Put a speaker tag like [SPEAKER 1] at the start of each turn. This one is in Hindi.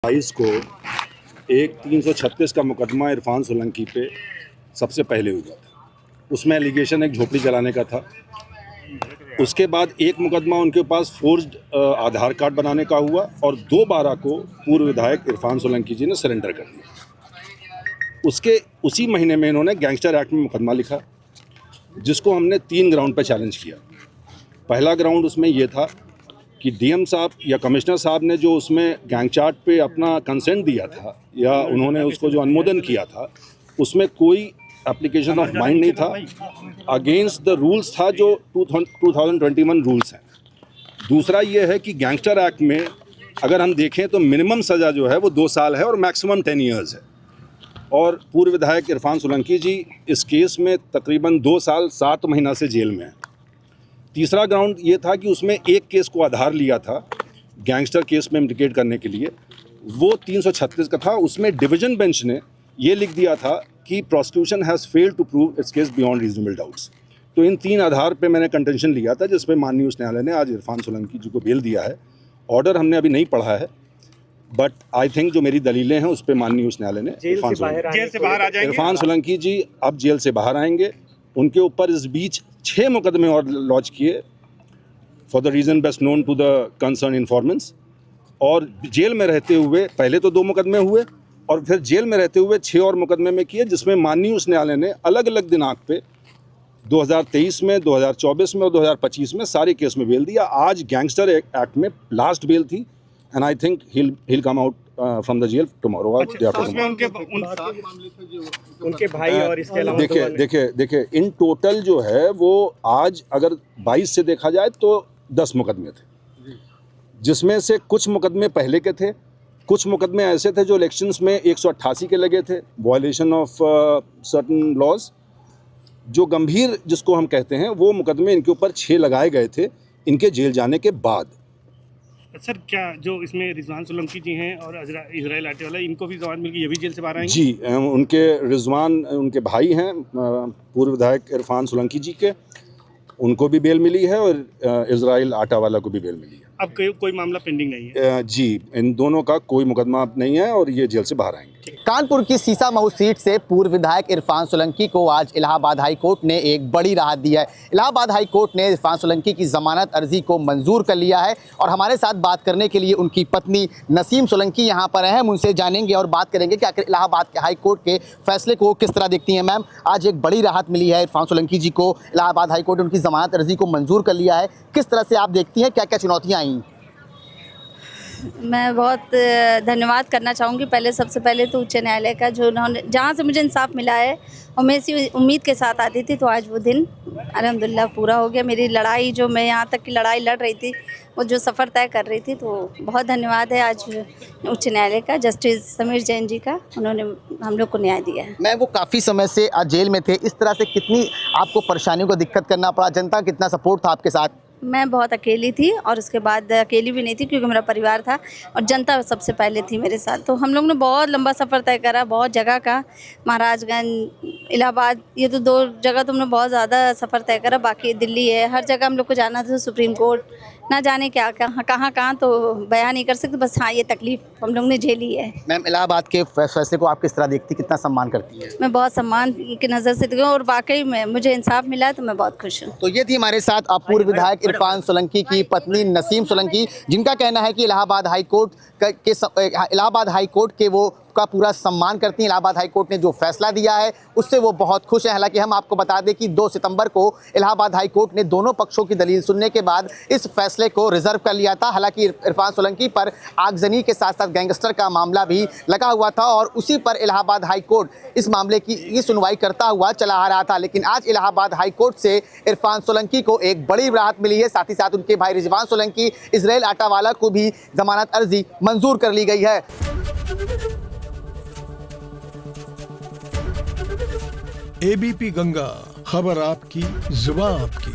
[SPEAKER 1] 22 को एक 336 का मुकदमा इरफान सोलंकी पे सबसे पहले हुआ था। उसमें एलिगेशन एक झोपड़ी जलाने का था। उसके बाद एक मुकदमा उनके पास फोर्ज्ड आधार कार्ड बनाने का हुआ और 2/12 को पूर्व विधायक इरफान सोलंकी जी ने सरेंडर कर दिया। उसी महीने में इन्होंने गैंगस्टर एक्ट में मुकदमा लिखा, जिसको हमने 3 ग्राउंड पे चैलेंज किया। पहला ग्राउंड उसमें यह था कि डीएम साहब या कमिश्नर साहब ने जो उसमें गैंग चार्ट पे अपना कंसेंट दिया था या उन्होंने उसको जो अनुमोदन किया था, उसमें कोई एप्लीकेशन ऑफ माइंड नहीं था, अगेंस्ट द रूल्स था जो 2021 रूल्स हैं। दूसरा ये है कि गैंगस्टर एक्ट में अगर हम देखें तो मिनिमम सज़ा जो है वो 2 साल है और मैक्सिमम 10 ईयर्स है। और पूर्व विधायक इरफान सोलंकी जी इस केस में तकरीबन 2 साल 7 महीना से जेल में हैं। तीसरा ग्राउंड ये था कि उसमें एक केस को आधार लिया था गैंगस्टर केस में इंडिकेट करने के लिए, वो 336 का था। उसमें डिवीजन बेंच ने ये लिख दिया था कि prosecution has failed to prove its case beyond reasonable doubts. तो इन 3 आधार पे मैंने कंटेंशन लिया था, जिस पे माननीय उच्च न्यायालय ने आज इरफान सोलंकी जी को बेल दिया है। ऑर्डर हमने अभी नहीं पढ़ा है, बट आई थिंक जो मेरी दलीलें हैं उस पर माननीय उच्च न्यायालय ने इरफान सोलंकी जी अब जेल से बाहर आएंगे। उनके ऊपर इस बीच 6 मुकदमे और लॉन्च किए for the reason best known to the concern informants. और जेल में रहते हुए पहले तो 2 मुकदमे हुए और फिर जेल में रहते हुए 6 और मुकदमे में किए, जिसमें माननीय उच्च न्यायालय ने अलग अलग दिनांक पे 2023 में, 2024 में और 2025 में सारे केस में बेल दिया। आज गैंगस्टर एक्ट में लास्ट बेल थी and I think he'll come out from the jail tomorrow।
[SPEAKER 2] उसमें उनके भाई और इसके अलावा
[SPEAKER 1] देखिए इन टोटल जो है वो आज अगर 22 से देखा जाए तो 10 मुकदमे थे, जिसमें से कुछ मुकदमे पहले के थे, कुछ मुकदमे ऐसे थे जो इलेक्शंस में 188 के लगे थे, वायलेशन ऑफ सर्टन लॉज, जो गंभीर जिसको हम कहते हैं, वो मुकदमे इनके ऊपर 6 लगाए गए थे इनके जेल जाने के बाद।
[SPEAKER 2] सर, क्या जो इसमें रिजवान सोलंकी जी हैं और इजराइल आटेवाला, इनको भी जमानत मिल गई, ये भी जेल से बाहर आएंगे?
[SPEAKER 1] जी, उनके भाई हैं पूर्व विधायक इरफान सोलंकी जी के, उनको भी बेल मिली है और इजराइल आटावाला को भी बेल मिली है।
[SPEAKER 2] अब कोई मामला पेंडिंग नहीं है?
[SPEAKER 1] जी, इन दोनों का कोई मुकदमा नहीं है और ये जेल से बाहर आएंगे।
[SPEAKER 3] कानपुर की सीसामऊ सीट से पूर्व विधायक इरफान सोलंकी को आज इलाहाबाद हाई कोर्ट ने एक बड़ी राहत दी है। इलाहाबाद हाई कोर्ट ने इरफान सोलंकी की जमानत अर्जी को मंजूर कर लिया है और हमारे साथ बात करने के लिए उनकी पत्नी नसीम सोलंकी यहाँ पर हैं। हम उनसे जानेंगे और बात करेंगे कि आखिर इलाहाबाद के हाई कोर्ट के फैसले को किस तरह देखती हैं। मैम, आज एक बड़ी राहत मिली है इरफान सोलंकी जी को, इलाहाबाद हाई कोर्ट ने उनकी जमानत अर्जी को मंजूर कर लिया है। किस तरह से आप देखती हैं, क्या क्या चुनौतियाँ आई?
[SPEAKER 4] मैं बहुत धन्यवाद करना चाहूँगी। सबसे पहले तो उच्च न्यायालय का, जो उन्होंने जहाँ से मुझे इंसाफ मिला है और मैं इसी उम्मीद के साथ आती थी, तो आज वो दिन अल्हम्दुलिल्लाह पूरा हो गया। मेरी लड़ाई, जो मैं यहाँ तक की लड़ाई लड़ रही थी, वो जो सफ़र तय कर रही थी, तो बहुत धन्यवाद है आज उच्च न्यायालय का, जस्टिस समीर जैन जी का, उन्होंने हम लोग को न्याय दिया है।
[SPEAKER 3] मैं वो काफ़ी समय से आज जेल में थे, इस तरह से कितनी आपको परेशानियों को दिक्कत करना पड़ा? जनता कितना सपोर्ट था आपके साथ?
[SPEAKER 4] मैं बहुत अकेली थी और उसके बाद अकेली भी नहीं थी, क्योंकि मेरा परिवार था और जनता सबसे पहले थी मेरे साथ। तो हम लोग ने बहुत लंबा सफ़र तय करा, बहुत जगह का, महाराजगंज, इलाहाबाद, ये तो 2 जगह तो हमने बहुत ज़्यादा सफ़र तय करा। बाकी दिल्ली है, हर जगह हम लोग को जाना था, सुप्रीम कोर्ट, ना जाने क्या कहाँ तो बयान नहीं कर सकते। बस हाँ, ये तकलीफ़ हम लोग ने झेली है।
[SPEAKER 3] मैम, इलाहाबाद के फैसले को आप किस तरह देखती, कितना सम्मान करती है?
[SPEAKER 4] मैं बहुत सम्मान की नज़र से देखती हूँ और वाकई में मुझे इंसाफ मिला है, तो मैं बहुत खुश हूँ।
[SPEAKER 3] तो ये थी हमारे साथ पूर्व विधायक इरफान सोलंकी की पत्नी नसीम सोलंकी, जिनका कहना है कि इलाहाबाद हाई कोर्ट के वो का पूरा सम्मान करती हैं। इलाहाबाद हाई कोर्ट ने जो फैसला दिया है उससे वो बहुत खुश हैं। हालांकि हम आपको बता दें कि 2 सितंबर को इलाहाबाद हाई कोर्ट ने दोनों पक्षों की दलील सुनने के बाद इस फैसले को रिजर्व कर लिया था। हालांकि इरफान सोलंकी पर आगजनी के साथ साथ गैंगस्टर का मामला भी लगा हुआ था और उसी पर इलाहाबाद हाई कोर्ट इस मामले की सुनवाई करता हुआ चला आ रहा था। लेकिन आज इलाहाबाद हाई कोर्ट से इरफान सोलंकी को एक बड़ी राहत मिली है। साथ ही साथ उनके भाई रिजवान सोलंकी, इजराइल आटावाला को भी जमानत अर्जी मंजूर कर ली गई है।
[SPEAKER 5] एबीपी गंगा, खबर आपकी, जुबान आपकी।